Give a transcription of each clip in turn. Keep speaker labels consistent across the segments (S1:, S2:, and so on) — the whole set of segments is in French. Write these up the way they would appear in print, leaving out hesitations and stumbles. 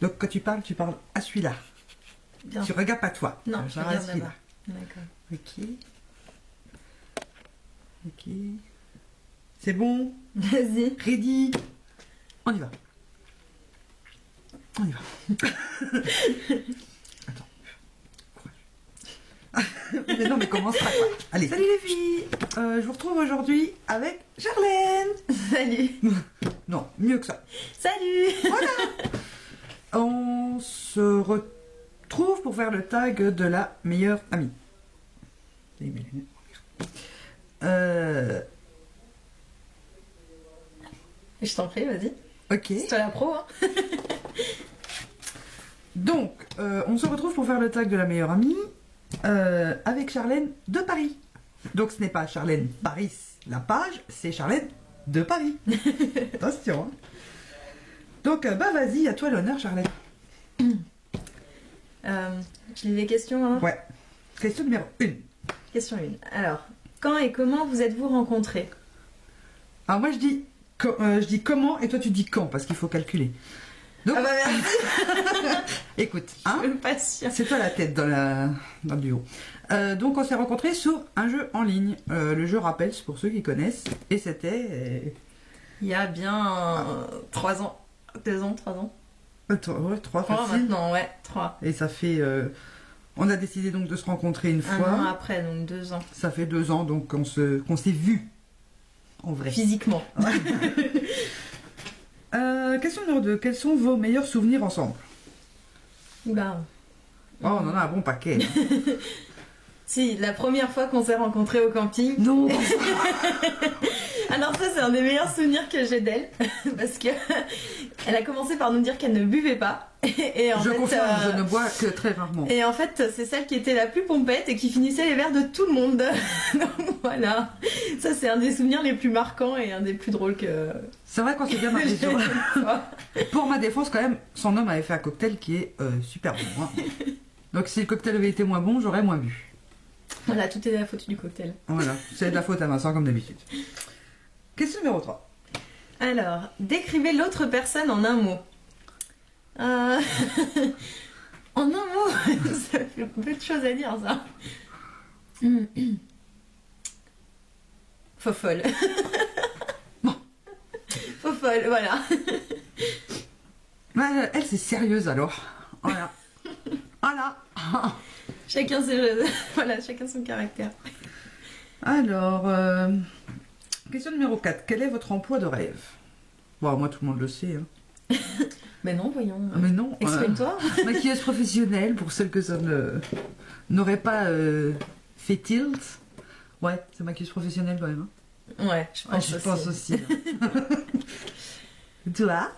S1: Donc quand tu parles à celui-là.
S2: Bien.
S1: Tu regardes pas toi.
S2: Non, je
S1: genre à
S2: regarde
S1: celui-là.
S2: là-bas. D'accord.
S1: Ok. Ok. C'est bon?
S2: Vas-y.
S1: Ready? On y va. On y va. Attends. Mais non, mais commence pas quoi. Allez. Salut les filles. Je vous retrouve aujourd'hui avec Charlène.
S2: Salut.
S1: Non, mieux que ça.
S2: Salut.
S1: Voilà. On se retrouve pour faire le tag de la meilleure amie.
S2: Je t'en prie, vas-y.
S1: Ok.
S2: C'est toi la pro, hein.
S1: Donc, on se retrouve pour faire le tag de la meilleure amie avec Charlène de Paris. Donc, ce n'est pas Charlène Paris, la page, c'est Charlène de Paris. Attention. Hein. Donc, bah vas-y, à toi l'honneur, Charlène.
S2: Je lis les questions, hein.
S1: Ouais. Question numéro 1.
S2: Question 1. Alors, quand et comment vous êtes-vous rencontrés?
S1: Alors, moi, je dis comment et toi, tu dis quand, parce qu'il faut calculer. Donc,
S2: Ah bah merci.
S1: écoute, hein,
S2: Je suis pas sûre.
S1: c'est toi la tête dans le duo. Donc on s'est rencontrés sur un jeu en ligne. Le jeu rappelle, c'est pour ceux qui connaissent. Et c'était...
S2: Il y a bien 3 ans. 2 ans, 3 ans.
S1: ouais, 3
S2: 3
S1: facile.
S2: maintenant, ouais, 3.
S1: Et ça fait... on a décidé donc de se rencontrer une
S2: Un
S1: fois.
S2: an après, donc 2 ans.
S1: Ça fait 2 ans donc qu'on s'est vus. En vrai.
S2: Physiquement.
S1: Question numéro 2. Quels sont vos meilleurs souvenirs ensemble?
S2: Oula.
S1: Oh, on en a un bon paquet.
S2: Si, la première fois qu'on s'est rencontrés au camping.
S1: Non.
S2: Alors ça, c'est un des meilleurs souvenirs que j'ai d'elle. Parce que elle a commencé par nous dire qu'elle ne buvait pas. Et en
S1: Je
S2: fait,
S1: confirme, je ne bois que très rarement.
S2: Et en fait, c'est celle qui était la plus pompette et qui finissait les verres de tout le monde. Donc voilà. Ça, c'est un des souvenirs les plus marquants et un des plus drôles que...
S1: C'est vrai qu'on s'est bien marré sur... Pour ma défense, quand même, son homme avait fait un cocktail qui est super bon. Hein. Donc si le cocktail avait été moins bon, j'aurais moins bu.
S2: Voilà, tout est de la faute du cocktail.
S1: Voilà, c'est de la faute à Vincent comme d'habitude. Question numéro 3.
S2: Alors, décrivez l'autre personne en un mot. En un mot. Ça fait peu de choses à dire, ça. Fofolle.
S1: Bon.
S2: Fofolle, voilà.
S1: Elle, c'est sérieuse alors. Voilà. Voilà.
S2: Chacun ses... voilà, chacun son caractère.
S1: Alors, question numéro 4. Quel est votre emploi de rêve? Bon, moi, tout le monde le sait. Hein.
S2: Mais non, voyons.
S1: Mais non.
S2: Exprime-toi.
S1: Maquilleuse professionnelle, pour celles que ça n'aurait pas fait tilt. Ouais, c'est maquilleuse professionnelle quand même. Hein.
S2: Ouais, je pense
S1: aussi. Toi?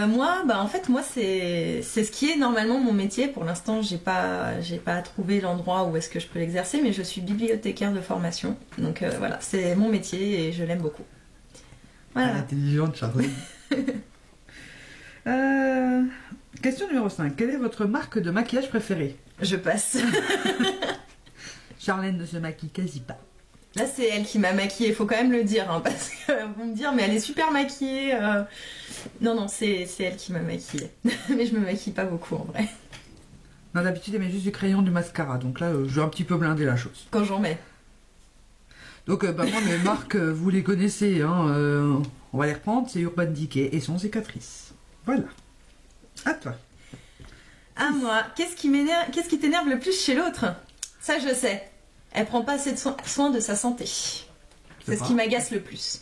S2: Moi, bah en fait, moi c'est ce qui est normalement mon métier. Pour l'instant, j'ai pas trouvé l'endroit où est-ce que je peux l'exercer, mais je suis bibliothécaire de formation. Donc voilà, c'est mon métier et je l'aime beaucoup. Voilà.
S1: Intelligente, Charlie. Question numéro 5. Quelle est votre marque de maquillage préférée?
S2: Je passe.
S1: Charlène ne se maquille quasi pas.
S2: Là, c'est elle qui m'a maquillée, faut quand même le dire, hein, parce que vont me dire, mais elle est super maquillée. Non, c'est elle qui m'a maquillée. Mais je me maquille pas beaucoup en vrai.
S1: Non, d'habitude, elle met juste du crayon, du mascara. Donc là, je vais un petit peu blinder la chose.
S2: Quand j'en mets.
S1: Donc, bah, moi, mes marques, vous les connaissez. Hein, on va les reprendre. C'est Urban Decay et son cicatrice. Voilà. À toi.
S2: À moi, qu'est-ce qui t'énerve le plus chez l'autre? Ça, je sais. Elle prend pas assez de soin de sa santé. C'est ce qui m'agace le plus.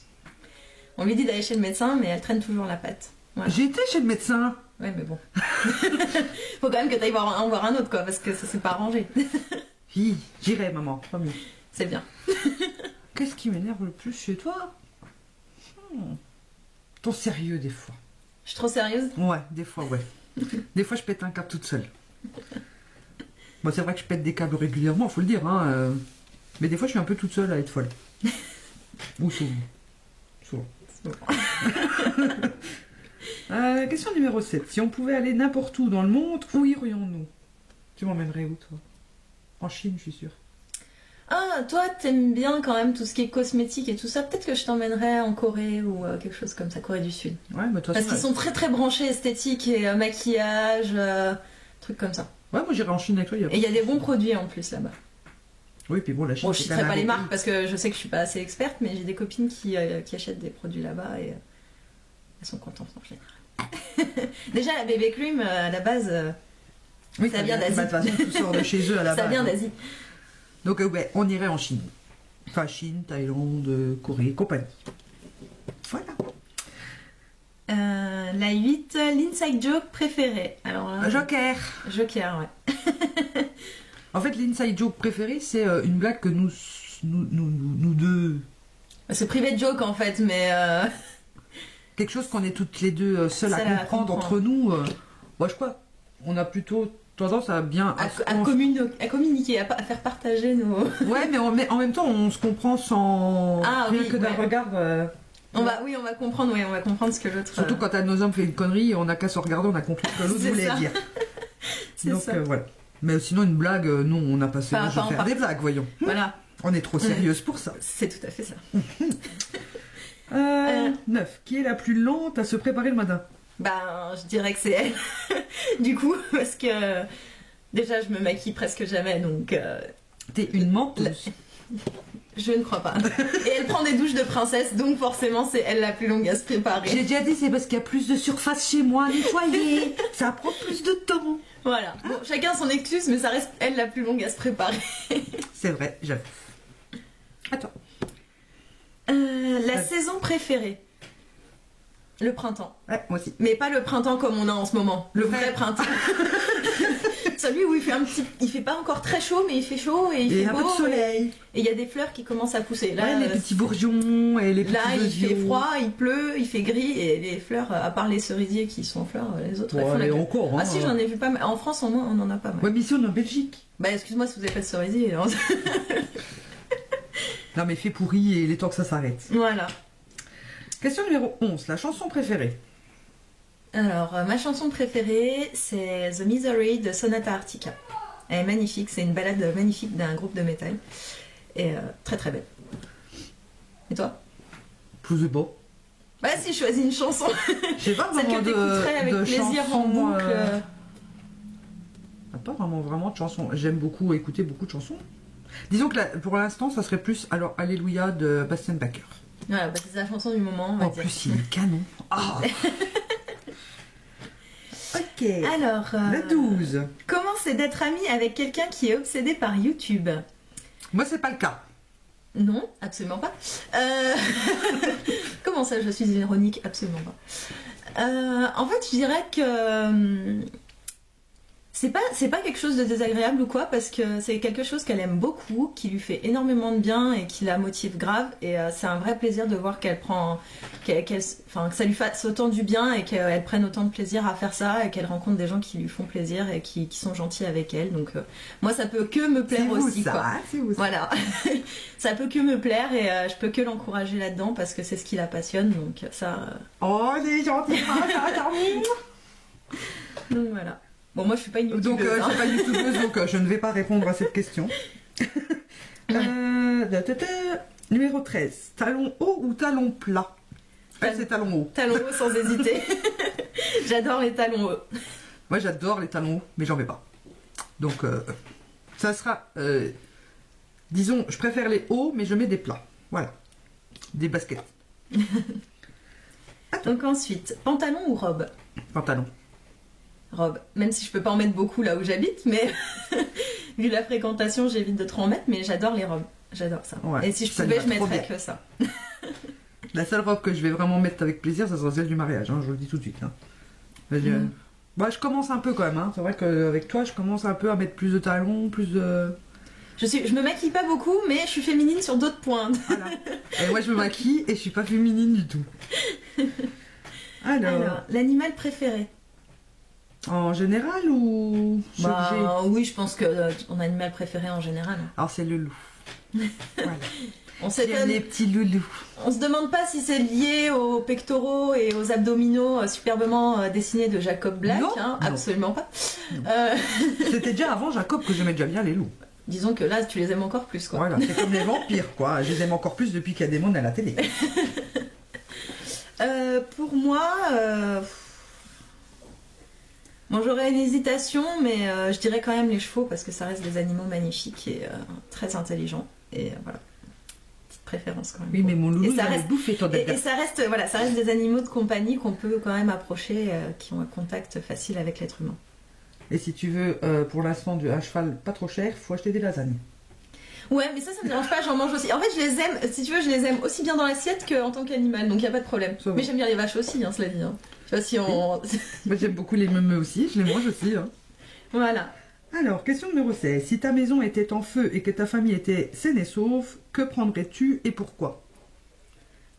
S2: On lui dit d'aller chez le médecin, mais elle traîne toujours la patte. Voilà.
S1: J'ai été chez le médecin.
S2: Ouais, mais bon. Faut quand même que tu ailles en voir un autre, quoi, parce que ça s'est pas arrangé.
S1: Hi, j'irai, maman, promis.
S2: C'est bien.
S1: Qu'est-ce qui m'énerve le plus chez toi? Ton sérieux, des fois.
S2: Je suis trop sérieuse?
S1: Ouais, des fois, ouais. Des fois, je pète un câble toute seule. Bon, c'est vrai que je pète des câbles régulièrement, faut le dire, hein. Mais des fois, je suis un peu toute seule à être folle. Ou souvent. Souvent. Question numéro 7. Si on pouvait aller n'importe où dans le monde, où irions-nous? Tu m'emmènerais où, toi? En Chine, je suis sûre.
S2: Ah, toi, t'aimes bien quand même tout ce qui est cosmétique et tout ça. Peut-être que je t'emmènerais en Corée ou quelque chose comme ça, Corée du Sud.
S1: Ouais, mais toi,
S2: Parce qu'ils sont très très branchés esthétique et maquillage, trucs comme ça.
S1: Ouais, moi j'irai en Chine avec toi.
S2: Et il y a des bons produits en plus là-bas.
S1: Oui, puis bon, la Chine.
S2: Bon, je
S1: c'est
S2: citerai
S1: quand
S2: pas
S1: même
S2: les
S1: un
S2: marques parce que je sais que je suis pas assez experte, mais j'ai des copines qui achètent des produits là-bas et elles sont contentes en général. Déjà, la bébé cream, à la base,
S1: Oui,
S2: ça vient d'Asie.
S1: De toute façon, tout sort de chez eux à la base.
S2: Ça vient d'Asie.
S1: Donc, ouais, on irait en Chine. Enfin, Chine, Thaïlande, Corée, compagnie. Voilà.
S2: La 8, l'inside joke préféré. Alors là,
S1: Joker.
S2: Joker, ouais.
S1: En fait, l'inside joke préféré, c'est une blague que nous deux.
S2: C'est privé joke en fait, mais.
S1: Quelque chose qu'on est toutes les deux seules à comprendre entre nous. Moi, je crois. On a plutôt tendance à bien.
S2: À communiquer, à faire partager nos.
S1: Ouais, mais en même temps, on se comprend sans.
S2: Ah,
S1: rien
S2: oui,
S1: que d'un
S2: ouais.
S1: regard.
S2: On va comprendre ce que l'autre.
S1: Surtout quand un de nos hommes fait une connerie, on n'a qu'à se regarder, on a compris ce que l'autre
S2: C'est
S1: voulait
S2: ça.
S1: dire.
S2: C'est
S1: Donc
S2: ça.
S1: voilà. Mais sinon, une blague, non, on n'a pas ce
S2: Pas
S1: de faire
S2: en
S1: des blagues, voyons.
S2: Voilà,
S1: On est trop sérieuse pour ça.
S2: c'est tout à fait ça.
S1: 9. Qui est la plus lente à se préparer le matin?
S2: Ben, je dirais que c'est elle. Du coup, parce que déjà, je me maquille presque jamais, donc
S1: T'es une menteuse.
S2: je ne crois pas. Et elle prend des douches de princesse, donc forcément, c'est elle la plus longue à se
S1: J'ai
S2: préparer.
S1: déjà dit, c'est parce qu'il y a plus de surface chez moi à nettoyer. Ça prend plus de temps.
S2: Voilà. Bon, chacun son excuse, mais ça reste elle la plus longue à se préparer.
S1: C'est vrai, j'avoue. Attends.
S2: La
S1: Ouais.
S2: saison préférée. Le printemps.
S1: Ouais, moi aussi.
S2: Mais pas le printemps comme on a en ce moment. Le vrai printemps. Celui où il fait pas encore très chaud, mais il fait chaud et il
S1: Et
S2: fait
S1: un
S2: beau.
S1: peu de soleil.
S2: Et il y a des fleurs qui commencent à pousser. Là,
S1: Ouais, les petits bourgeons et les petits
S2: là il fait
S1: osios.
S2: froid, il pleut, il fait gris et les fleurs, à part les cerisiers qui sont en fleurs, les autres elles font la
S1: Ouais,
S2: queue.
S1: encore.
S2: Ah si, j'en ai vu pas mal. En France, au moins, on en a pas mal.
S1: Ouais, mais ici, on est en Belgique.
S2: Bah, excuse-moi si vous avez pas de cerisier. hein.
S1: Non, mais fait pourri et il est temps que ça s'arrête.
S2: Voilà.
S1: Question numéro 11. La chanson préférée.
S2: Alors, ma chanson préférée, c'est The Misery de Sonata Arctica. Elle est magnifique, c'est une balade magnifique d'un groupe de métal. Et très très belle. Et toi?
S1: Je sais pas.
S2: Bah si, je choisis une chanson.
S1: J'ai pas
S2: Celle
S1: vraiment
S2: que t'écouterais avec
S1: de
S2: plaisir en
S1: chansons,
S2: boucle.
S1: Pas vraiment de chansons. J'aime beaucoup écouter beaucoup de chansons. Disons que là, pour l'instant, ça serait plus alors Alléluia de Bastien Baker.
S2: Voilà, bah, c'est la chanson du moment, on va
S1: En
S2: dire.
S1: plus, il est canon. Ah. Ok.
S2: Alors,
S1: La 12.
S2: comment c'est d'être ami avec quelqu'un qui est obsédé par YouTube?
S1: Moi, c'est pas le cas.
S2: Non, absolument pas. Comment ça, je suis ironique? Absolument pas. En fait, je dirais que c'est pas quelque chose de désagréable ou quoi, parce que c'est quelque chose qu'elle aime beaucoup, qui lui fait énormément de bien et qui la motive grave. Et c'est un vrai plaisir de voir que ça lui fasse autant du bien et qu'elle prenne autant de plaisir à faire ça et qu'elle rencontre des gens qui lui font plaisir et qui sont gentils avec elle. Donc moi, ça peut que me plaire aussi, quoi.
S1: C'est vous ça.
S2: Voilà, ça peut que me plaire et je peux que l'encourager là-dedans parce que c'est ce qui la passionne, donc ça.
S1: Oh, les gentils.
S2: Donc voilà. Bon, moi je suis pas une youtubeuse.
S1: Donc, je suis pas youtubeuse, donc je ne vais pas répondre à cette question. Numéro 13. Talon haut ou talon plat? C'est talon haut.
S2: Talons hauts sans hésiter. J'adore les talons hauts.
S1: Moi, j'adore les talons hauts, mais j'en mets pas. Donc, ça sera... disons, je préfère les hauts, mais je mets des plats. Voilà. Des baskets.
S2: Donc ensuite, pantalon ou robe?
S1: Pantalon.
S2: Robe. Même si je peux pas en mettre beaucoup là où j'habite, mais vu la fréquentation, j'évite de trop en mettre, mais j'adore les robes. J'adore ça.
S1: Ouais,
S2: et si je
S1: ça
S2: pouvais,
S1: me
S2: je
S1: va trop
S2: mettrais
S1: bien.
S2: que ça.
S1: La seule robe que je vais vraiment mettre avec plaisir, ça sera celle du mariage, hein, je vous le dis tout de suite. Hein. Bah, je commence un peu quand même, hein. C'est vrai qu'avec toi, je commence un peu à mettre plus de talons, plus de...
S2: Je me maquille pas beaucoup, mais je suis féminine sur d'autres points.
S1: Voilà. Et moi, je me maquille et je suis pas féminine du tout. Alors
S2: l'animal préféré?
S1: en général ou ce que j'ai
S2: Bah oui, je pense que ton animal préféré en général.
S1: Alors, c'est le loup. Voilà.
S2: On sait
S1: J'aime les petits loulous.
S2: On se demande pas si c'est lié aux pectoraux et aux abdominaux superbement dessinés de Jacob Black,
S1: Non,
S2: hein,
S1: non.
S2: absolument pas.
S1: C'était déjà avant Jacob que j'aimais déjà bien les loups.
S2: disons que là, tu les aimes encore plus, quoi.
S1: Voilà, c'est comme les vampires, quoi. Je les aime encore plus depuis qu'il y a des mondes à la télé.
S2: Pour moi, bon, j'aurais une hésitation, mais je dirais quand même les chevaux parce que ça reste des animaux magnifiques et très intelligents. Et voilà, petite préférence quand même.
S1: Oui, mais mon loulou,
S2: et ça
S1: il
S2: reste,
S1: bouffé ton
S2: et ça reste, voilà, ça reste des animaux de compagnie qu'on peut quand même approcher, qui ont un contact facile avec l'être humain.
S1: Et si tu veux, pour l'instant, un cheval pas trop cher, faut acheter des lasagnes.
S2: Ouais, mais ça me dérange pas, j'en mange aussi. En fait, je les aime, si tu veux, je les aime aussi bien dans l'assiette qu'en tant qu'animal, donc il n'y a pas de problème. Mais j'aime bien les vaches aussi, hein, cela dit. Hein. Je sais pas si on...
S1: Moi, j'aime beaucoup les meumeux aussi, je les mange aussi. Hein.
S2: Voilà.
S1: Alors, question numéro 16. Si ta maison était en feu et que ta famille était saine et sauve, que prendrais-tu et pourquoi?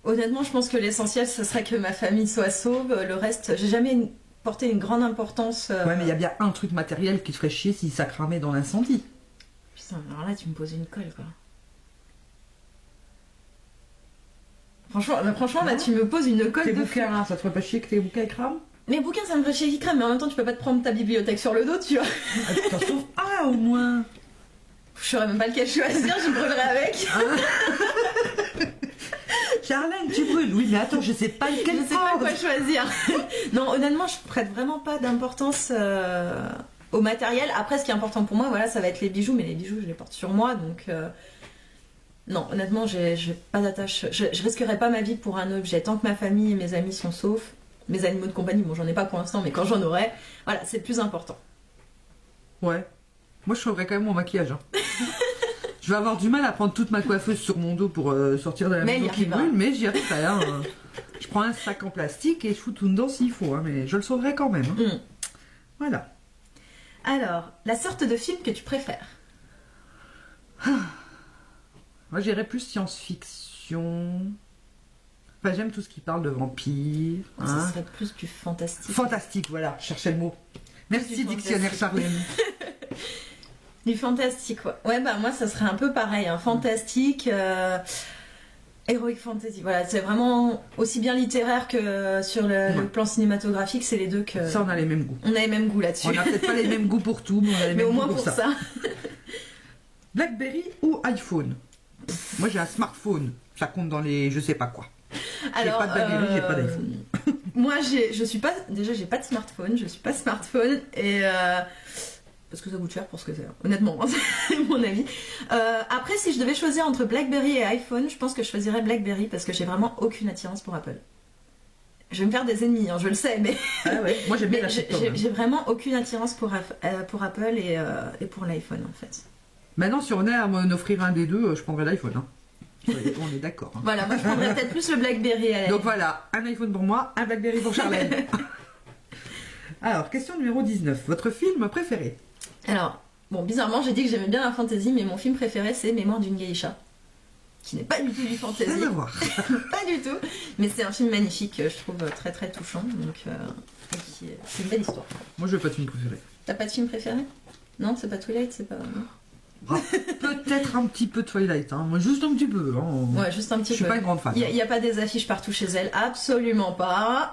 S2: Honnêtement, je pense que l'essentiel, ce serait que ma famille soit sauve. Le reste, j'ai jamais porté une grande importance.
S1: Ouais, mais il y a bien un truc matériel qui te ferait chier si ça cramait dans l'incendie.
S2: Putain, alors là, tu me poses une colle, quoi. Franchement, là, tu me poses une colle
S1: tes
S2: de
S1: bouquins, hein, ça te ferait pas chier que tes bouquins crament?
S2: Mes bouquins, ça me ferait chier qu'ils crament, mais en même temps, tu peux pas te prendre ta bibliothèque sur le dos, tu vois.
S1: T'en sauves un au moins.
S2: Je saurais même pas lequel choisir, je brûlerais avec.
S1: Charlène, tu brûles. Oui, mais attends, je sais pas lequel
S2: Je sais pas quoi choisir. Non, honnêtement, je prête vraiment pas d'importance au matériel. Après, ce qui est important pour moi, voilà, ça va être les bijoux, mais les bijoux, je les porte sur moi, donc... Non, honnêtement, j'ai pas d'attache. Je risquerais pas ma vie pour un objet. Tant que ma famille et mes amis sont saufs, mes animaux de compagnie, bon, j'en ai pas pour l'instant, mais quand j'en aurai, voilà, c'est le plus important.
S1: Ouais. Moi, je sauverais quand même mon maquillage. Hein. Je vais avoir du mal à prendre toute ma coiffeuse sur mon dos pour sortir de la maison qui brûle, mais j'y arriverai. Hein. Je prends un sac en plastique et je fous tout dedans s'il faut, hein, mais je le sauverai quand même. Hein. Voilà.
S2: Alors, la sorte de film que tu préfères?
S1: Moi, j'irais plus science-fiction. Enfin, j'aime tout ce qui parle de vampires.
S2: Hein. Ça serait plus du fantastique.
S1: Fantastique, voilà, je cherchais le mot. Merci, dictionnaire Charlène.
S2: Du fantastique, ouais. Ouais, bah moi, ça serait un peu pareil. Hein. Fantastique, heroic fantasy. Voilà, c'est vraiment aussi bien littéraire que sur le plan cinématographique, c'est les deux que...
S1: Ça, on a les mêmes goûts.
S2: On a les mêmes goûts là-dessus.
S1: On n'a peut-être pas les mêmes goûts pour tout, mais on a les mêmes
S2: au
S1: goûts
S2: moins
S1: pour ça. BlackBerry ou iPhone? Moi, j'ai un smartphone. Ça compte dans les je sais pas quoi.
S2: Alors,
S1: j'ai pas de BlackBerry, j'ai pas d'iPhone.
S2: Moi, j'ai pas de smartphone, je suis pas smartphone et parce que ça coûte cher pour ce que c'est. Honnêtement, c'est mon avis. Après, si je devais choisir entre BlackBerry et iPhone, je pense que je choisirais BlackBerry parce que j'ai vraiment aucune attirance pour Apple. Je vais me faire des ennemis, hein, je le sais, mais
S1: ah ouais, moi j'aime bien la
S2: j'ai vraiment aucune attirance pour Apple et pour l'iPhone en fait.
S1: Maintenant, si on est à m'offrir un des deux, je prendrais l'iPhone. Hein. On est d'accord. Hein.
S2: Voilà, moi je prendrais peut-être plus le BlackBerry.
S1: Donc voilà, un iPhone pour moi, un BlackBerry pour Charlène. Alors, question numéro 19. Votre film préféré?
S2: Alors, bon, bizarrement, j'ai dit que j'aimais bien la fantasy, mais mon film préféré, c'est Mémoire d'une geisha. Qui n'est pas du tout du fantasy.
S1: Ça va voir.
S2: Pas du tout. Mais c'est un film magnifique, je trouve très très touchant. Donc, c'est une belle histoire.
S1: Moi, je n'ai pas de film préféré.
S2: T'as pas de film préféré? Non, c'est pas Twilight, c'est pas...
S1: Ah, peut-être un petit peu Twilight, hein. Moi, juste un petit peu. Hein.
S2: Ouais, juste un petit peu.
S1: Je suis pas une grande fan.
S2: Il n'y a pas des affiches partout chez elle, absolument pas.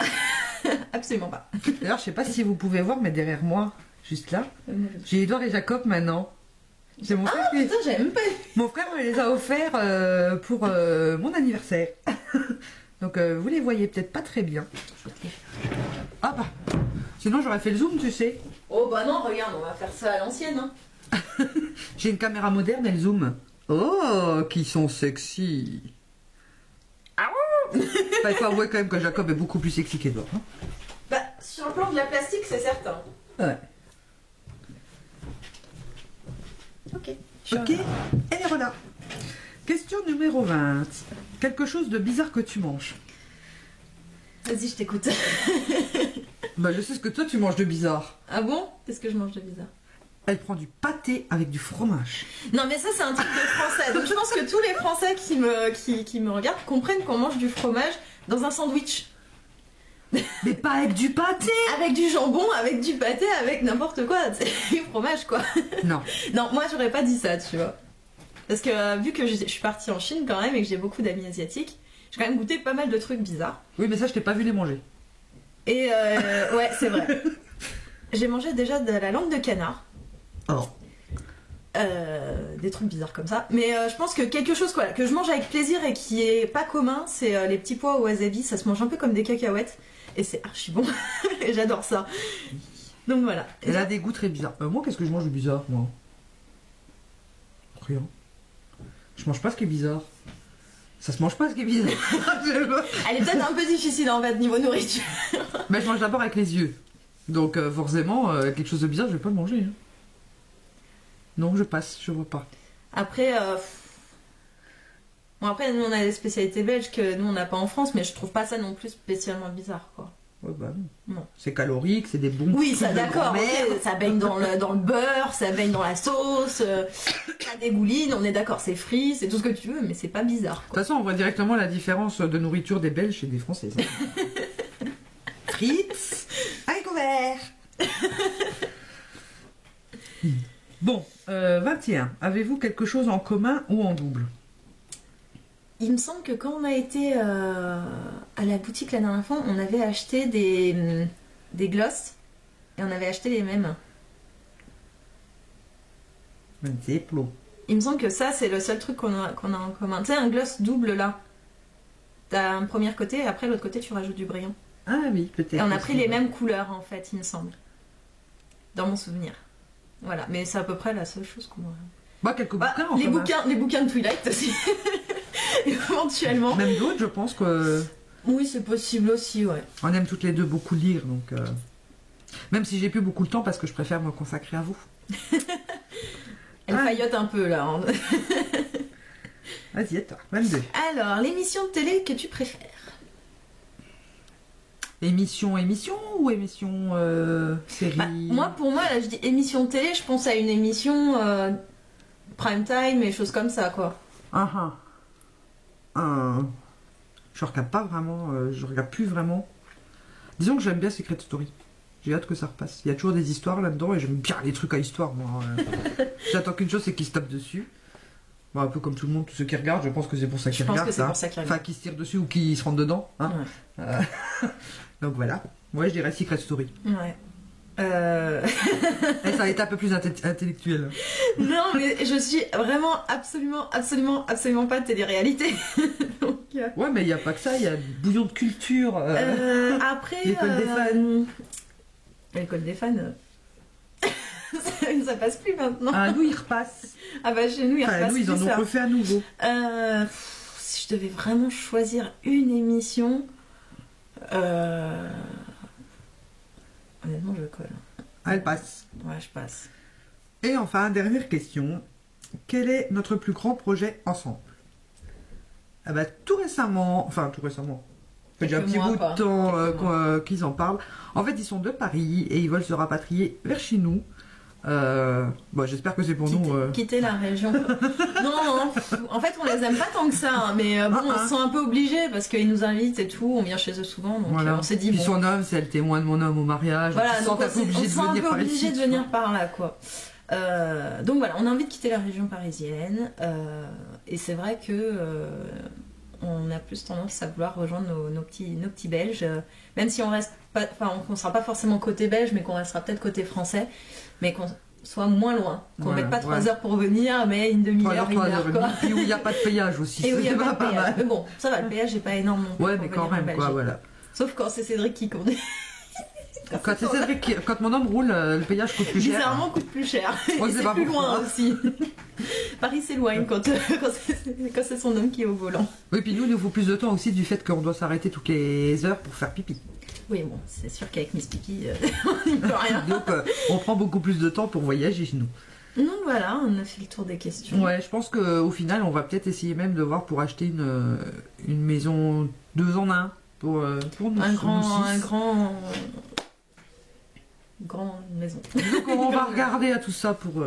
S2: Absolument pas.
S1: D'ailleurs, je sais pas si vous pouvez voir, mais derrière moi, juste là, j'ai Edouard et Jacob maintenant. C'est mon frère.
S2: Putain, j'avais même pas vu.
S1: Mon frère me les a offerts pour mon anniversaire. Donc vous les voyez peut-être pas très bien. Ah bah, sinon j'aurais fait le zoom, tu sais.
S2: Oh bah non, regarde, on va faire ça à l'ancienne. Hein.
S1: J'ai une caméra moderne, elle zoom. Oh, qui sont sexy. Ah ouais. Il faut avouer quand même que Jacob est beaucoup plus sexy qu'Edouard. Hein.
S2: Bah, sur le plan de la plastique, c'est certain.
S1: Ouais.
S2: Ok.
S1: Ok, et voilà. Question numéro 20. Quelque chose de bizarre que tu manges.
S2: Vas-y, je t'écoute.
S1: Bah, je sais ce que toi tu manges de bizarre.
S2: Ah bon? Qu'est-ce que je mange de bizarre?
S1: Elle prend du pâté avec du fromage.
S2: Non mais ça c'est un truc de français. Donc je pense que tous les Français qui me regardent comprennent qu'on mange du fromage dans un sandwich.
S1: Mais pas avec du pâté.
S2: Avec du jambon, avec du pâté, avec n'importe quoi. C'est du fromage quoi.
S1: Non.
S2: Non, moi j'aurais pas dit ça, tu vois. Parce que vu que je suis partie en Chine quand même et que j'ai beaucoup d'amis asiatiques, j'ai quand même goûté pas mal de trucs bizarres.
S1: Oui mais ça je t'ai pas vu les manger.
S2: Et ouais c'est vrai. J'ai mangé déjà de la langue de canard.
S1: Oh.
S2: Des trucs bizarres comme ça. Mais je pense que quelque chose quoi, que je mange avec plaisir et qui est pas commun, c'est les petits pois au wasabi. Ça se mange un peu comme des cacahuètes. Et c'est archi bon. Et j'adore ça. Donc voilà.
S1: Elle a des goûts très bizarres. Moi, qu'est-ce que je mange de bizarre, moi? Rien. Je mange pas ce qui est bizarre. Ça se mange pas ce qui est bizarre.
S2: Elle est peut-être un peu difficile en fait niveau nourriture.
S1: Mais je mange d'abord avec les yeux. Donc forcément, quelque chose de bizarre, je vais pas le manger. Hein. Non, je passe, je vois pas.
S2: Après, bon après nous on a des spécialités belges que nous on n'a pas en France, mais je trouve pas ça non plus spécialement bizarre quoi.
S1: Ouais, bah non.
S2: Non.
S1: C'est calorique, c'est des bons.
S2: Oui, ça
S1: trucs de
S2: d'accord.
S1: grand-mère.
S2: Ok, ça baigne dans le beurre, ça baigne dans la sauce, ça dégouline, on est d'accord, c'est frit, c'est tout ce que tu veux, mais c'est pas bizarre.
S1: De toute
S2: Quoi.
S1: façon, on voit directement la différence de nourriture des Belges et des Françaises. Hein. Frites, haricots verts. Bon, 21. Avez-vous quelque chose en commun ou en double?
S2: Il me semble que quand on a été à la boutique la dernière fois, on avait acheté des glosses et on avait acheté les mêmes.
S1: C'est plot.
S2: Il me semble que ça, c'est le seul truc qu'on a en commun. Tu sais, un gloss double là. T'as un premier côté et après l'autre côté, tu rajoutes du brillant.
S1: Ah oui, peut-être.
S2: Et on a pris les mêmes couleurs en fait, il me semble. Dans mon souvenir. Voilà, mais c'est à peu près la seule chose qu'on a.
S1: Bah, quelques bouquins en
S2: les
S1: commun.
S2: bouquins de Twilight aussi. Éventuellement.
S1: Même d'autres, je pense que.
S2: Oui, c'est possible aussi, ouais.
S1: On aime toutes les deux beaucoup lire, donc. Même si j'ai plus beaucoup de temps parce que je préfère me consacrer à vous.
S2: Elle faillote un peu là. Hein.
S1: Vas-y, à toi. 22.
S2: Alors, l'émission de télé que tu préfères?
S1: Émission ou émission série?
S2: Bah, moi, pour moi, là, je dis émission de télé, je pense à une émission prime time et choses comme ça, quoi.
S1: Je regarde pas vraiment, je regarde plus vraiment. Disons que j'aime bien Secret Story. J'ai hâte que ça repasse. Il y a toujours des histoires là-dedans et j'aime bien les trucs à histoire, moi. J'attends qu'une chose, c'est qu'ils se tapent dessus. Bon, un peu comme tout le monde, tous ceux qui regardent, je pense que c'est pour ça qu'ils regardent.
S2: Je pense que c'est pour ça qu'ils regardent.
S1: Enfin, qu'ils se tirent dessus ou qu'ils se rentrent dedans. Hein.
S2: Ouais.
S1: Donc voilà. Moi, je dirais Secret Story.
S2: Ouais.
S1: Et ça a été un peu plus intellectuel.
S2: Non, mais je suis vraiment absolument pas de télé-réalité. Donc,
S1: ouais, mais il n'y a pas que ça, il y a bouillon de culture.
S2: Après.
S1: L'école des fans.
S2: L'école des fans. Ça passe plus maintenant.
S1: Ah, nous, ils repassent.
S2: Ah bah chez nous, ils repassent.
S1: Nous, ils en
S2: plus
S1: ont
S2: ça.
S1: refait à nouveau.
S2: Si je devais vraiment choisir une émission. Honnêtement, je colle.
S1: Elle passe.
S2: Ouais, je passe.
S1: Et enfin, dernière question. Quel est notre plus grand projet ensemble? Ah bah, tout récemment, ça fait déjà un petit bout de temps qu'ils en parlent. En fait, ils sont de Paris et ils veulent se rapatrier vers chez nous. Bon, j'espère que c'est pour nous.
S2: Quitter la région. non, en fait, on les aime pas tant que ça, hein, mais bon, ils sont un peu obligés parce qu'ils nous invitent et tout, on vient chez eux souvent, donc
S1: voilà.
S2: on s'est dit.
S1: Puis
S2: bon,
S1: son homme, c'est le témoin de mon homme au mariage.
S2: voilà, donc on se sent un peu obligé de venir
S1: ici,
S2: par là, quoi. Donc voilà, on a envie de quitter la région parisienne, et c'est vrai que on a plus tendance à vouloir rejoindre nos petits Belges, même si on reste pas, enfin, on sera pas forcément côté belge, mais qu'on restera peut-être côté français, mais qu'on soit moins loin, qu'on mette pas 3 heures pour venir, mais une demi-heure,
S1: 3 heures,
S2: quoi.
S1: Puis où il n'y a pas de péage aussi.
S2: Et où il n'y a pas de péage.
S1: mal.
S2: Mais bon, ça va, le péage n'est pas énorme non plus.
S1: Ouais, mais quand même, quoi, voilà.
S2: Sauf quand c'est Cédric qui conduit.
S1: Quand mon homme roule, le péage coûte plus cher.
S2: Bizarrement, coûte plus cher.
S1: Ouais,
S2: Et c'est plus loin aussi. Paris s'éloigne quand c'est son homme qui est au volant.
S1: Oui, puis nous, il nous faut plus de temps aussi du fait qu'on doit s'arrêter toutes les heures pour faire pipi.
S2: Oui, bon, c'est sûr qu'avec Miss Pipi, on n'y peut rien.
S1: Donc, on prend beaucoup plus de temps pour voyager chez nous.
S2: Donc voilà, on a fait le tour des questions.
S1: Ouais, je pense qu'au final, on va peut-être essayer même de voir pour acheter une maison 2 en 1 pour nous.
S2: Un grand maison.
S1: Donc, on va regarder à tout ça pour.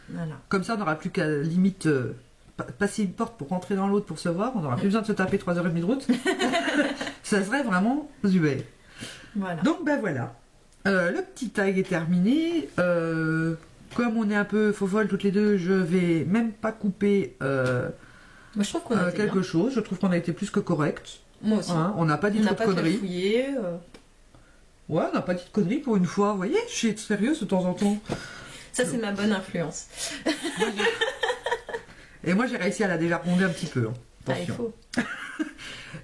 S2: Voilà.
S1: Comme ça, on n'aura plus qu'à limite passer une porte pour rentrer dans l'autre pour se voir. On n'aura plus besoin de se taper 3h30 de route. Ça serait vraiment super.
S2: Voilà.
S1: Donc ben voilà. Le petit tag est terminé. Comme on est un peu faux-folles toutes les deux, je vais même pas couper
S2: Moi, je trouve qu'on a
S1: quelque chose. Je trouve qu'on a été plus que correct.
S2: Moi aussi.
S1: Hein, on n'a pas dit trop de conneries.
S2: Fouillé,
S1: Ouais, on n'a pas dit de conneries pour une fois. Vous voyez, je suis sérieuse de temps en temps.
S2: Ça, c'est ma bonne influence.
S1: Et moi, j'ai réussi à la déjà ronder un petit peu. Hein.
S2: Il faut.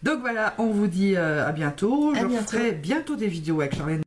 S1: Donc voilà, on vous dit à bientôt.
S2: À
S1: Je
S2: bientôt.
S1: ferai bientôt des vidéos avec Charlène